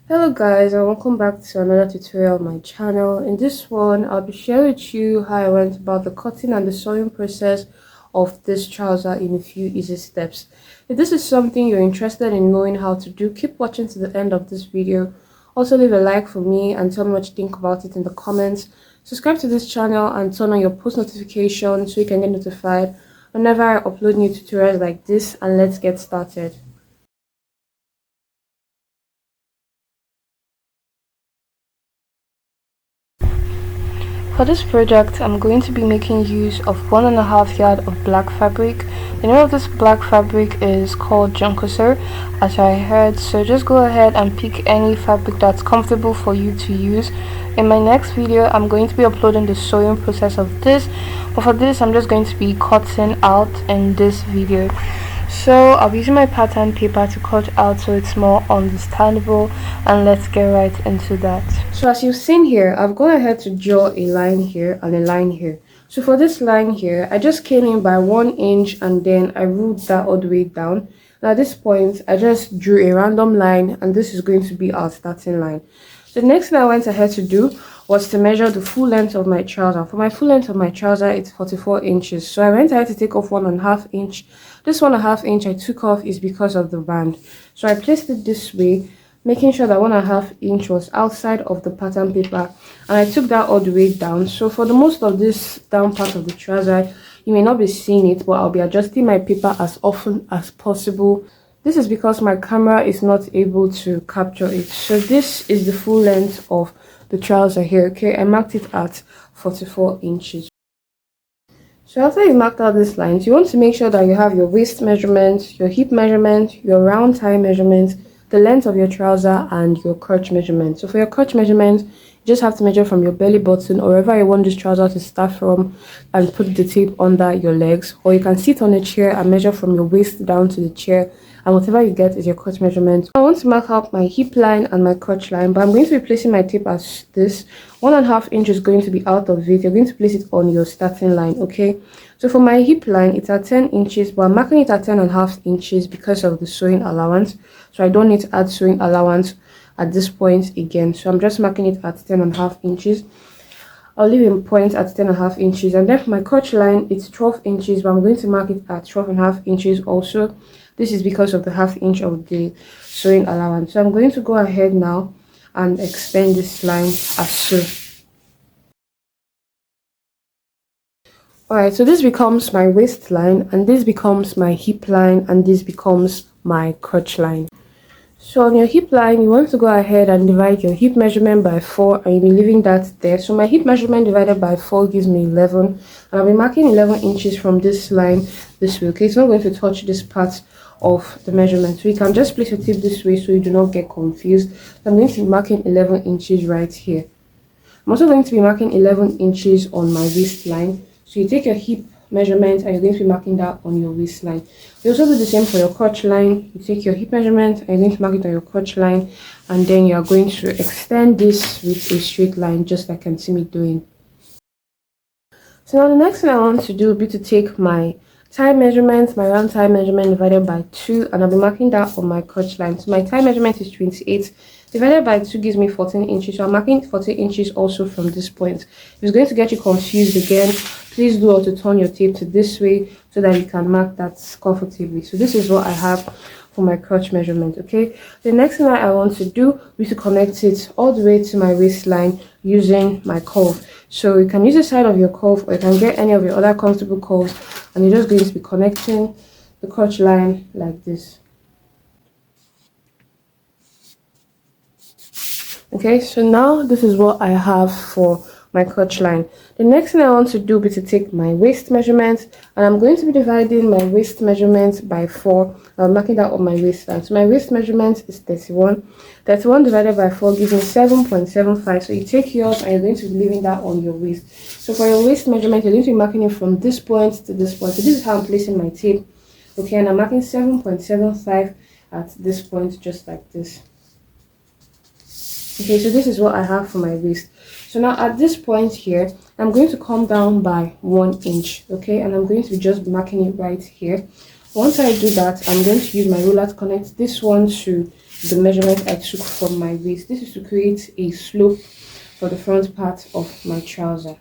Hello guys, and welcome back to another tutorial on my channel. In this one, I'll be sharing with you how I went about the cutting and the sewing process of this trouser in a few easy steps. If this is something you're interested in knowing how to do, keep watching to the end of this video. Also leave a like for me and tell me what you think about it in the comments. Subscribe to this channel and turn on your post notifications so you can get notified whenever I upload new tutorials like this, and let's get started. For this project, I'm going to be making use of 1.5 yard of black fabric. The name of this black fabric is called Junkoser, as I heard, so just go ahead and pick any fabric that's comfortable for you to use. In my next video, I'm going to be uploading the sewing process of this, but for this, I'm just going to be cutting out in this video. So I'll be using my pattern paper to cut out so it's more understandable, and let's get right into that. So as you've seen here, I've gone ahead to draw a line here and a line here. So for this line here, I just came in by 1 inch and then I ruled that all the way down. And at this point, I just drew a random line, and this is going to be our starting line. The next thing I went ahead to do was to measure the full length of my trouser. For my full length of my trouser, it's 44 inches. So I went ahead to take off 1.5 inch. This 1.5 inch I took off is because of the band. So I placed it this way, making sure that 1.5 inch was outside of the pattern paper, and I took that all the way down. So for the most of this down part of the trouser, you may not be seeing it, but I'll be adjusting my paper as often as possible. This is because my camera is not able to capture it. So this is the full length of the trouser here. Okay, I marked it at 44 inches. So after you marked out these lines, you want to make sure that you have your waist measurement, your hip measurement, your round tie measurement, the length of your trouser, and your crotch measurement. So for your crotch measurement, you just have to measure from your belly button or wherever you want this trouser to start from, and put the tape under your legs. Or you can sit on a chair and measure from your waist down to the chair, and whatever you get is your crotch measurement. I want to mark out my hip line and my crotch line, but I'm going to be placing my tape as this. 1.5 inch is going to be out of it. You're going to place it on your starting line, okay? So for my hip line, it's at 10 inches, but I'm marking it at 10.5 inches because of the sewing allowance. So I don't need to add sewing allowance at this point again. So I'm just marking it at 10.5 inches. I'll leave a point at 10.5 inches, and then for my crotch line, it's 12 inches, but I'm going to mark it at 12.5 inches also. This is because of the 1/2 inch of the sewing allowance. So I'm going to go ahead now and extend this line as so. Alright, so this becomes my waistline, and this becomes my hip line, and this becomes my crotch line. So on your hip line, you want to go ahead and divide your hip measurement by 4, and you'll be leaving that there. So my hip measurement divided by 4 gives me 11, and I'll be marking 11 inches from this line this way, okay? It's not going to touch this part of the measurement, so you can just place your tape this way so you do not get confused. So I'm going to be marking 11 inches right here. I'm also going to be marking 11 inches on my waistline. So you take your hip measurement and you're going to be marking that on your waistline. You also do the same for your crotch line. You take your hip measurement and you're going to mark it on your crotch line, and then you are going to extend this with a straight line, just like you can see me doing. So now the next thing I want to do will be to take my tie measurement, my round tie measurement divided by 2, and I'll be marking that on my crotch line. So my tie measurement is 28 divided by 2 gives me 14 inches, so I'm marking 14 inches also from this point. If it's going to get you confused again, please do also turn your tape to this way so that you can mark that comfortably. So this is what I have for my crotch measurement, okay? The next thing that I want to do is to connect it all the way to my waistline using my curve. So you can use the side of your curve, or you can get any of your other comfortable curves, and you're just going to be connecting the crotch line like this. Okay, so now this is what I have for my crotch line. The next thing I want to do is to take my waist measurement, and I'm going to be dividing my waist measurement by 4. I'm marking that on my waistline. So my waist measurement is 31. 31 divided by 4 gives me 7.75. So you take yours and you're going to be leaving that on your waist. So for your waist measurement, you're going to be marking it from this point to this point. So this is how I'm placing my tape. Okay, and I'm marking 7.75 at this point, just like this. Okay, so this is what I have for my waist. So now at this point here, I'm going to come down by 1 inch, okay, and I'm going to be just marking it right here. Once I do that, I'm going to use my ruler to connect this one to the measurement I took from my waist. This is to create a slope for the front part of my trouser.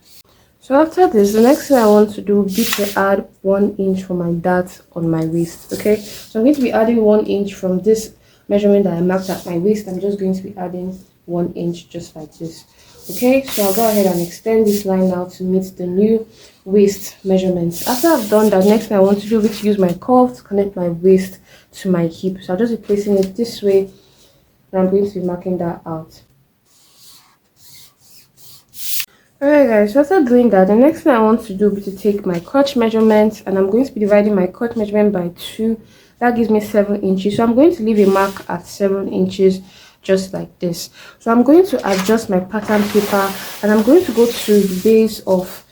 So after this, the next thing I want to do will be to add 1 inch for my dart on my waist. Okay, so I'm going to be adding 1 inch from this measurement that I marked at my waist. I'm just going to be adding 1 inch just like this. Okay, so I'll go ahead and extend this line now to meet the new waist measurements. After I've done that, next thing I want to do is to use my curve to connect my waist to my hip. So I'll just be placing it this way, and I'm going to be marking that out. Alright guys, so after doing that, the next thing I want to do is to take my crotch measurement, and I'm going to be dividing my crotch measurement by 2. That gives me 7 inches. So I'm going to leave a mark at 7 inches just like this. So I'm going to adjust my pattern paper, and I'm going to go to the base of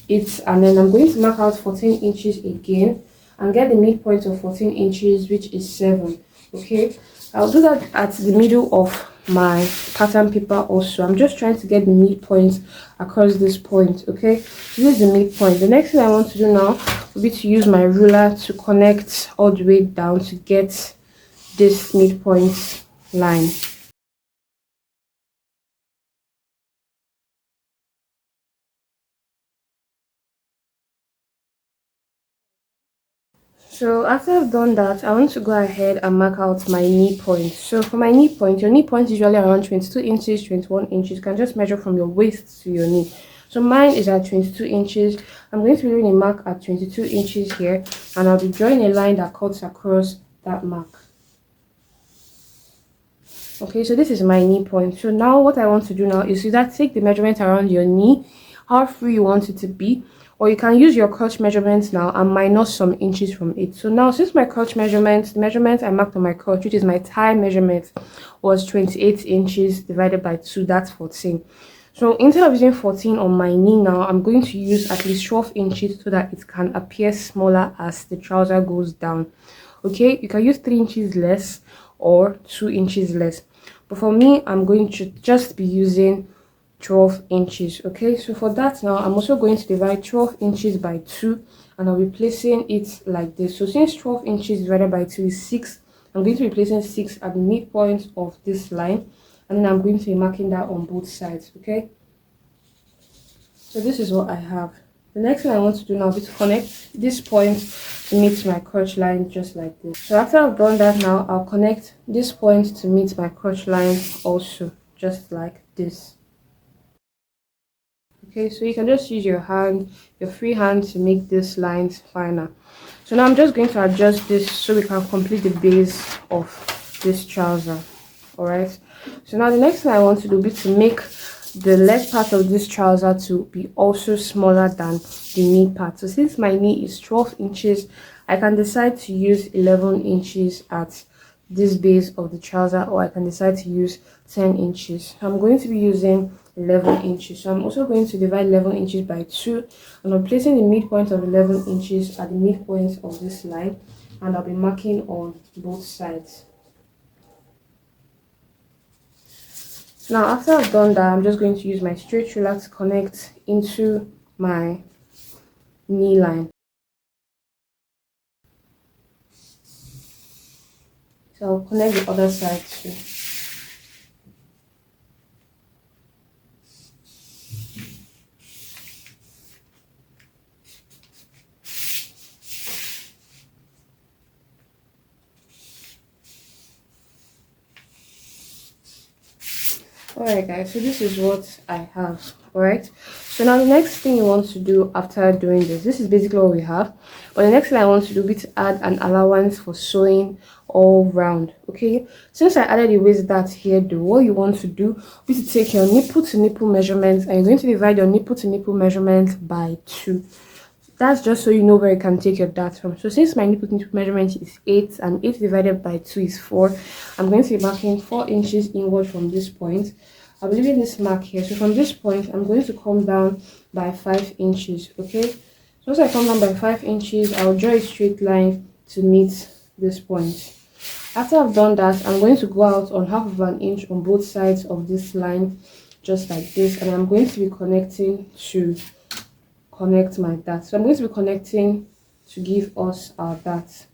it, and then I'm going to mark out 14 inches again and get the midpoint of 14 inches, which is 7. Okay, I'll do that at the middle of my pattern paper also. I'm just trying to get the midpoint across this point. Okay, so this is the midpoint. The next thing I want to do now will be to use my ruler to connect all the way down to get this midpoint line. So after I've done that, I want to go ahead and mark out my knee point. So for my knee point, your knee point is usually around 22 inches, 21 inches. You can just measure from your waist to your knee. So mine is at 22 inches. I'm going to be doing a mark at 22 inches here, and I'll be drawing a line that cuts across that mark. Okay, so this is my knee point. So now what I want to do now is either take the measurement around your knee, how free you want it to be, or you can use your crotch measurements now and minus some inches from it. So now, since my crotch measurement, the measurement I marked on my crotch, which is my thigh measurement, was 28 inches divided by 2, that's 14. So instead of using 14 on my knee now, I'm going to use at least 12 inches so that it can appear smaller as the trouser goes down. Okay, you can use 3 inches less or 2 inches less. But for me, I'm going to just be using 12 inches. Okay, so for that now, I'm also going to divide 12 inches by 2, and I'll be placing it like this. So since 12 inches divided by 2 is 6, I'm going to be placing 6 at the midpoint of this line, and then I'm going to be marking that on both sides. Okay, so this is what I have. The next thing I want to do now is to connect this point to meet my crotch line just like this. So after I've done that now, I'll connect this point to meet my crotch line also just like this. Okay, so you can just use your hand, your free hand, to make these lines finer. So now I'm just going to adjust this so we can complete the base of this trouser. All right, so now the next thing I want to do is to make the leg part of this trouser to be also smaller than the knee part. So since my knee is 12 inches, I can decide to use 11 inches at this base of the trouser, or I can decide to use 10 inches. I'm going to be using 11 inches. So I'm also going to divide 11 inches by 2, and I'm placing the midpoint of 11 inches at the midpoint of this line, and I'll be marking on both sides. Now after I've done that, I'm just going to use my straight ruler to connect into my knee line. So I'll connect the other side too. Alright guys, so this is what I have. Alright, so now the next thing you want to do after doing this is basically what we have, but the next thing I want to do is to add an allowance for sewing all round. Okay, since I added a waist dart here though, what you want to do is to take your nipple to nipple measurements, and you're going to divide your nipple to nipple measurement by 2. That's just so you know where you can take your dart from. So since my nipple to nipple measurement is 8, and 8 divided by 2 is 4, I'm going to be marking 4 inches inward from this point. I'll be leaving this mark here. So from this point, I'm going to come down by 5 inches. Okay, so once I come down by 5 inches, I'll draw a straight line to meet this point. After I've done that, I'm going to go out on half of an inch on both sides of this line just like this, and I'm going to be connecting to connect my dart. So I'm going to be connecting to give us our dart.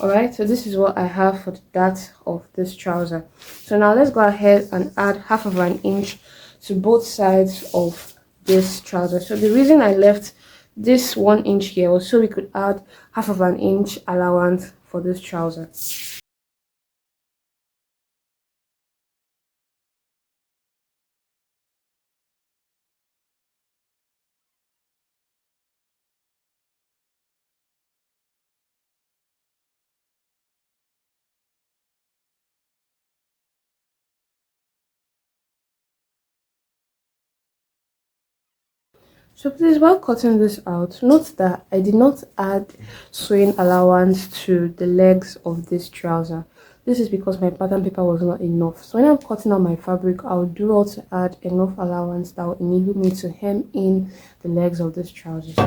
Alright, so this is what I have for the dart of this trouser. So now let's go ahead and add half of an inch to both sides of this trouser. So the reason I left this 1 inch here was so we could add half of an inch allowance for this trouser. So please, while cutting this out, note that I did not add sewing allowance to the legs of this trouser. This is because my pattern paper was not enough. So when I'm cutting out my fabric, I'll do all to add enough allowance that will enable me to hem in the legs of this trouser.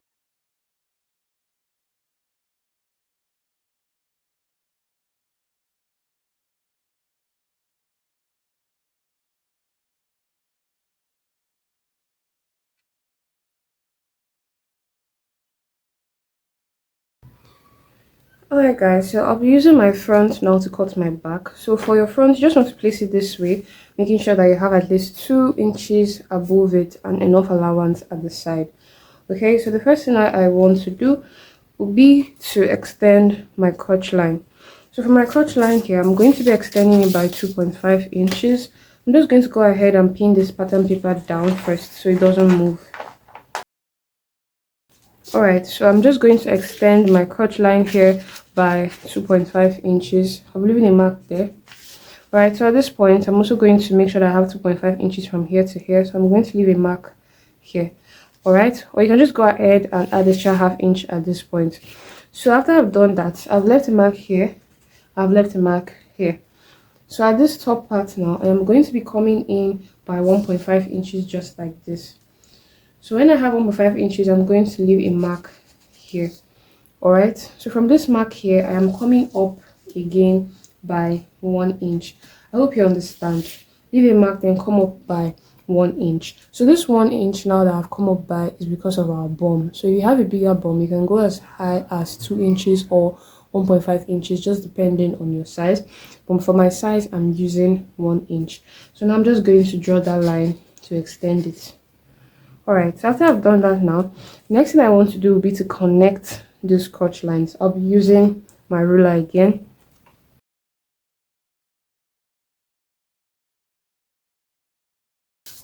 Alright guys, so I'll be using my front now to cut my back. So for your front, you just want to place it this way, making sure that you have at least 2 inches above it and enough allowance at the side. Okay, so the first thing I want to do will be to extend my crotch line. So for my crotch line here, I'm going to be extending it by 2.5 inches. I'm just going to go ahead and pin this pattern paper down first so it doesn't move. Alright, so I'm just going to extend my crotch line here by 2.5 inches. I'm leaving a mark there. Alright, so at this point, I'm also going to make sure that I have 2.5 inches from here to here. So I'm going to leave a mark here. Alright, or you can just go ahead and add extra half inch at this point. So after I've done that, I've left a mark here. I've left a mark here. So at this top part now, I am going to be coming in by 1.5 inches just like this. So when I have 1.5 inches, I'm going to leave a mark here. Alright, so from this mark here, I am coming up again by 1 inch. I hope you understand. Leave a mark, then come up by 1 inch. So this 1 inch now that I've come up by is because of our bum. So if you have a bigger bum, you can go as high as 2 inches or 1.5 inches, just depending on your size. But for my size, I'm using 1 inch. So now I'm just going to draw that line to extend it. Alright, so after I've done that now, next thing I want to do will be to connect these crotch lines. I'll be using my ruler again.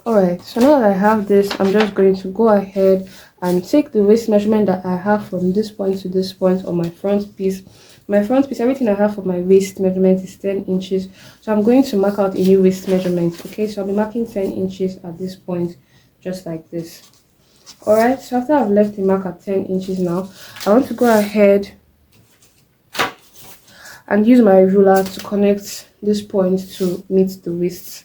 Alright, so now that I have this, I'm just going to go ahead and take the waist measurement that I have from this point to this point on my front piece. My front piece, everything I have for my waist measurement is 10 inches. So I'm going to mark out a new waist measurement. Okay, so I'll be marking 10 inches at this point, just like this. Alright, so after I've left the mark at 10 inches now, I want to go ahead and use my ruler to connect this point to meet the waist.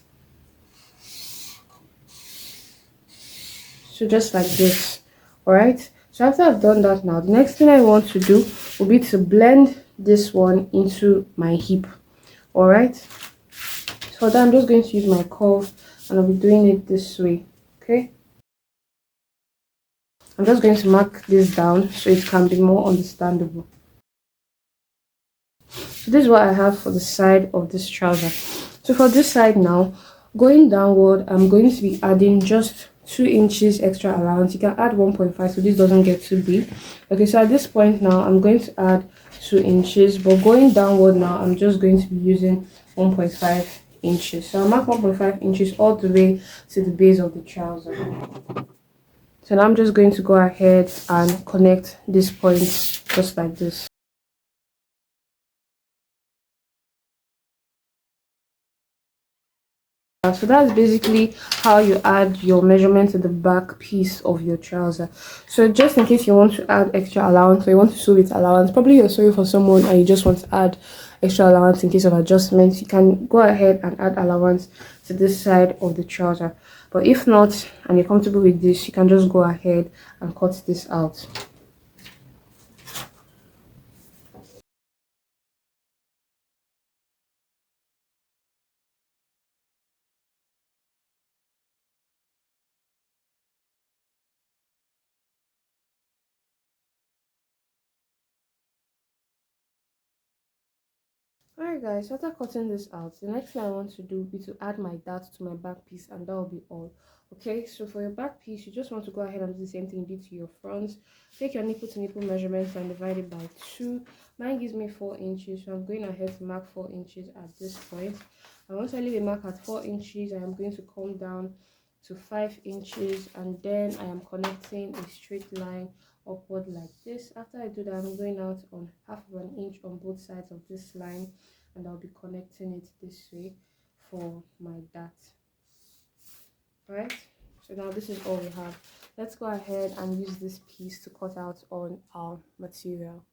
So just like this. Alright, so after I've done that now, the next thing I want to do will be to blend this one into my hip. Alright, so then I'm just going to use my curve and I'll be doing it this way. Okay, I'm just going to mark this down so it can be more understandable. So this is what I have for the side of this trouser. So for this side now, going downward, I'm going to be adding just 2 inches extra allowance. You can add 1.5 so this doesn't get too big. Okay, so at this point now, I'm going to add 2 inches, but going downward now, I'm just going to be using 1.5 inches. So I'll mark 1.5 inches all the way to the base of the trouser. So now I'm just going to go ahead and connect this point just like this. So that's basically how you add your measurement to the back piece of your trouser. So just in case you want to add extra allowance or you want to sew with allowance, probably you're sewing for someone and you just want to add extra allowance in case of adjustments, you can go ahead and add allowance to this side of the trouser. But if not and you're comfortable with this, you can just go ahead and cut this out. Alright guys, after cutting this out, the next thing I want to do will be to add my dart to my back piece, and that will be all. Okay, so for your back piece, you just want to go ahead and do the same thing you did to your front. Take your nipple to nipple measurements and divide it by 2. Mine gives me 4 inches, so I'm going ahead to mark 4 inches at this point. And once I leave a mark at 4 inches, I am going to come down to 5 inches, and then I am connecting a straight line upward like this. After I do that, I'm going out on half of an inch on both sides of this line, and I'll be connecting it this way for my dart. Right, so now this is all we have. Let's go ahead and use this piece to cut out on our material.